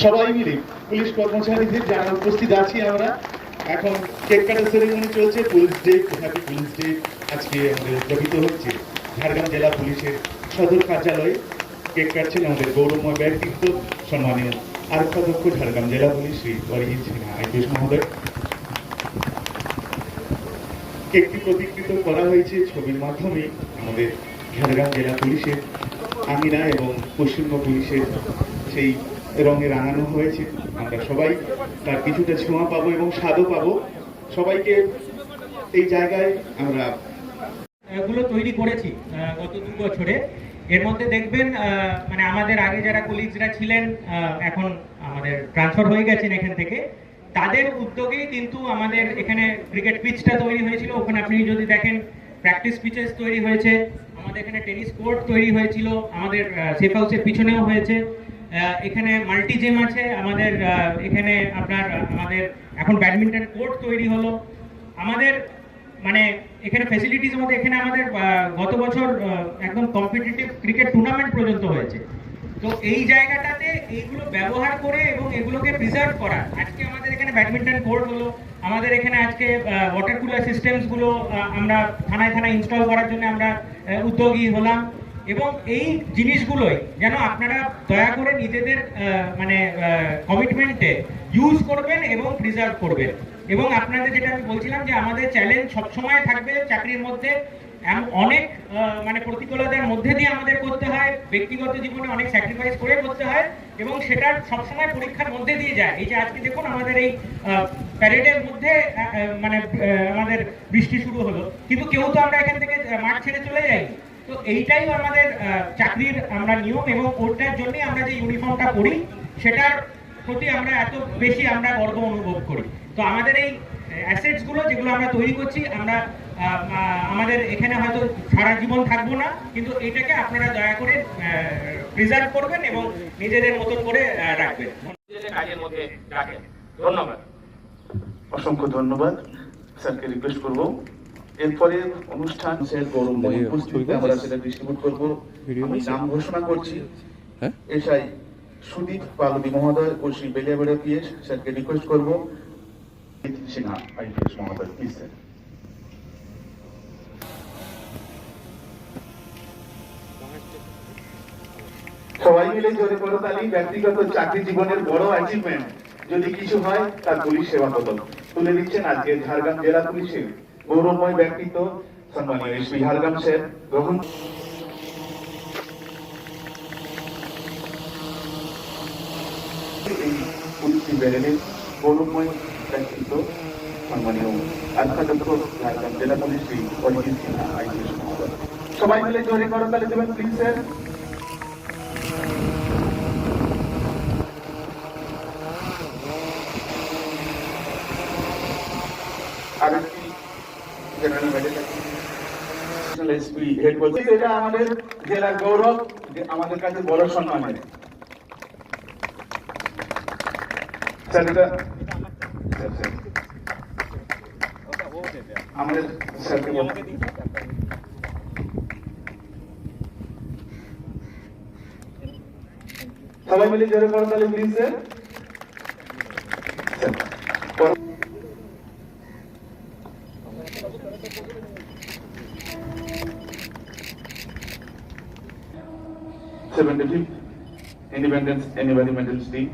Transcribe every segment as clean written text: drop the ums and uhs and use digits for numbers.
সবাই মিলে পুলিশ কর্মচারীদের যারা উপস্থিত আছি আমরা এখন কেক কাটার সেরেমনি চলছে। Police day, happy police day আজকে আমাদের উদযাপিত হচ্ছে। ঝাড়গ্রাম জেলা পুলিশের সদর কার্যালয়ে কেক কাটছেন আমাদের গৌরবময় ব্যক্তিত্ব সম্মানীয় আরক্ষাধ্যক্ষ ঝাড়গ্রাম জেলা পুলিশ শ্রী অরিজিৎ সিনহা আইপিএস মহোদয়। কেকটি প্রতিকৃত করা হয়েছে ছবির মাধ্যমে আমাদের ঝাড়গ্রাম জেলা পুলিশের আমিনা এবং পশ্চিমবঙ্গ পুলিশের সেই রঙে রাঙানো হয়েছে। আমরা সবাই তার কিছুটা ছোঁয়া পাবো এবং স্বাদও পাবো। সবাইকে এই জায়গায় আমরা এগুলো তৈরি করেছি গত 2 বছরে। এর মধ্যে দেখবেন মানে আমাদের আগে যারা কলিগসরা ছিলেন এখন আমাদের ট্রান্সফার হয়ে গেছেন এখান থেকে, তাদের উদ্যোগেই কিন্তু আমাদের এখানে ক্রিকেট পিচটা তৈরি হয়েছিল। ওখানে আপনি যদি দেখেন প্র্যাকটিস পিচেস তৈরি হয়েছে, আমাদের এখানে টেনিস কোর্ট তৈরি হয়েছিল, আমাদের সেফ হাউসের পিছনেও হয়েছে। এখানে মাল্টি জিম আছে আমাদের, এখানে আপনার আমাদের এখন ব্যাডমিন্টন কোর্ট তৈরি হলো আমাদের, মানে এখানে ফ্যাসিলিটিস মধ্যে এখানে আমাদের গত বছর একদম কম্পিটিটিভ ক্রিকেট টুর্নামেন্ট পর্যন্ত হয়েছে। তো এই জায়গাটাতে এইগুলো ব্যবহার করে এবং এগুলোকে প্রিজার্ভ করা, আজকে আমাদের এখানে ব্যাডমিন্টন কোর্ট হলো, আমাদের এখানে আজকে ওয়াটার কুলার সিস্টেমসগুলো আমরা থানায় থানায় ইনস্টল করার জন্য আমরা উদ্যোগী হলাম। এবং এই জিনিসগুলোই যেন আপনারা দয়া করে নিজেদের মানে কমিটমেন্টে ইউজ করবেন এবং প্রিজার্ভ করবেন। এবং আপনাদের যেটা আমি বলছিলাম যে আমাদের চ্যালেঞ্জ সবসময় থাকবে চাকরির মধ্যে, অনেক মানে প্রতিকূলতার মধ্যে দিয়ে আমাদের করতে হয়, ব্যক্তিগত জীবনে অনেক স্যাক্রিফাইস করে করতে হয় এবং সেটার সবসময় পরীক্ষার মধ্যে দিয়ে যায়। এই যে আজকে দেখুন আমাদের এই প্যারেডের মধ্যে মানে আমাদের বৃষ্টি শুরু হলো, কিন্তু কেউ তো আমরা এখান থেকে মাঠ ছেড়ে চলে যাই। তো এইটাই আমাদের চাকরির আমরা নিয়ম এবং ওটার জন্যই আমরা যে ইউনিফর্মটা পরি সেটার প্রতি আমরা এত বেশি আমরা গর্ব অনুভব করি। তো আমাদের এই অ্যাসেটস গুলো যেগুলো আমরা তৈরি করছি, আমরা আমাদের এখানে হয়তো সারা জীবন থাকবো না, কিন্তু এটাকে আপনারা দয়া করে প্রিজার্ভ করবেন এবং নিজেদের মতো করে রাখবেন, কাজের মধ্যে রাখেন। ধন্যবাদ, অসংখ্য ধন্যবাদ। স্যারকে রিকোয়েস্ট করবো এরপরে অনুষ্ঠান গৌরবময় উপস্থিতিতে আমরা সেটা ডিস্ট্রিবিউট করবো। আমি নাম ঘোষণা করছি। এসআই সুদীপ পালবি মহোদয় ও শ্রী বেলিয়াবেড়া পিএস স্যারকে রিকোয়েস্ট করবো। সিনহা আইপিএস মহোদয়, প্লিজ স্যার। সবাই মিলে জোরে করতালি। ব্যক্তিগত চাকরি জীবনের বড় অ্যাচিভমেন্ট যদি কিছু হয় তার পুলিশ সেবা পদক তুলে দিচ্ছেন আজকে ঝাড়গ্রাম জেলা পুলিশের গৌরবময় ব্যক্তিত্ব সম্মানীয় এসপি ঝাড়গ্রাম স্যার। গ্রহণ এই পুলিশ ব্যারেনের গৌরবময় ব্যক্তিত্ব সম্মানীয় আরক্ষাধ্যক্ষ ঝাড়গ্রাম জেলা পুলিশ শ্রী অরিজিৎ সিনহা আইপিএস মহোদয়। সবাই মিলে জোরে করতালি দেবেন প্লিজ স্যার। আরেকটি জেনারেল ম্যাজিস্ট্রেট এসপি হেড বলছি, এটা আমাদের জেলার গৌরব, আমাদের কাছে বড় সম্মান। স্যার এটা আমাদের স্যারকে বলতে সবাই মিলে জোরে করো তাহলে please sir. Independence Anniversary Medals Day.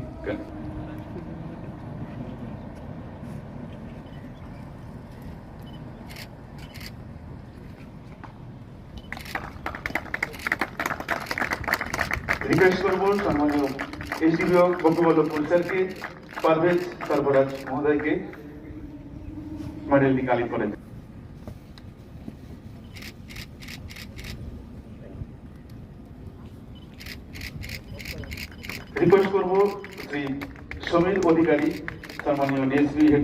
Request করবো সম্মানীয় এসডিপিও গোপীবল্লভপুর স্যারকে, পারভেজ সর্বরাজ মহোদয়কে মেডেলটি কালেক্ট করেন। রিকোয়েস্ট করবো শ্রী সমীর অধিকারী সম্মানীয় ডিএসপি হেড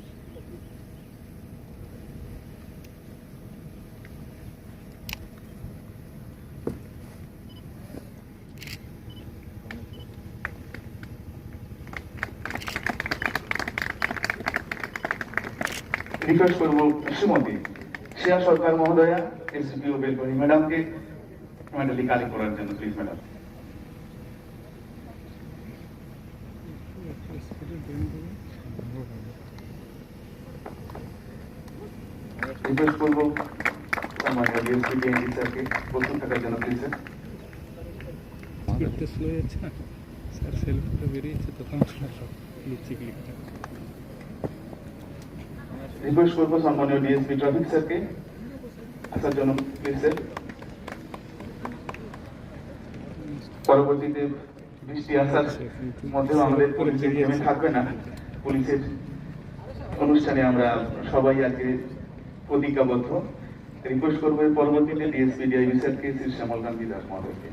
রিকোয়েস্ট করবো শ্রীমতী শ্রেয়া সরকার মহোদয়া এসডিপিও বেলকনি ম্যাডামকে মেডেলটি কালেক্ট করার জন্য প্লিজ ম্যাডাম। রিকোয়েস্ট করবো সম্মানীয় ডিএসপি ডিএনডি স্যারকে প্রস্তুত থাকার জন্য প্লিজ স্যার। স্পিডটা স্লো যাচ্ছে না স্যার, সেলফিটা বেরিয়েছে তখন নিচে ক্লিক করে। রিকোয়েস্ট করবো সম্মানীয় ডিএসপি ট্রাফিক স্যারকে আসার জন্য প্লিজ স্যার। পরবর্তীতে বৃষ্টি আসার মধ্যেও আমাদের পুলিশের থেমে থাকবে না। পুলিশের অনুষ্ঠানে আমরা সবাই আজকে প্রতিজ্ঞাবদ্ধ। রিকোয়েস্ট করবো এর পরবর্তীতে ডিএসপি ডিআইবি স্যারকে শ্রী শ্যামল গান্ধী দাস মহোদয়কে।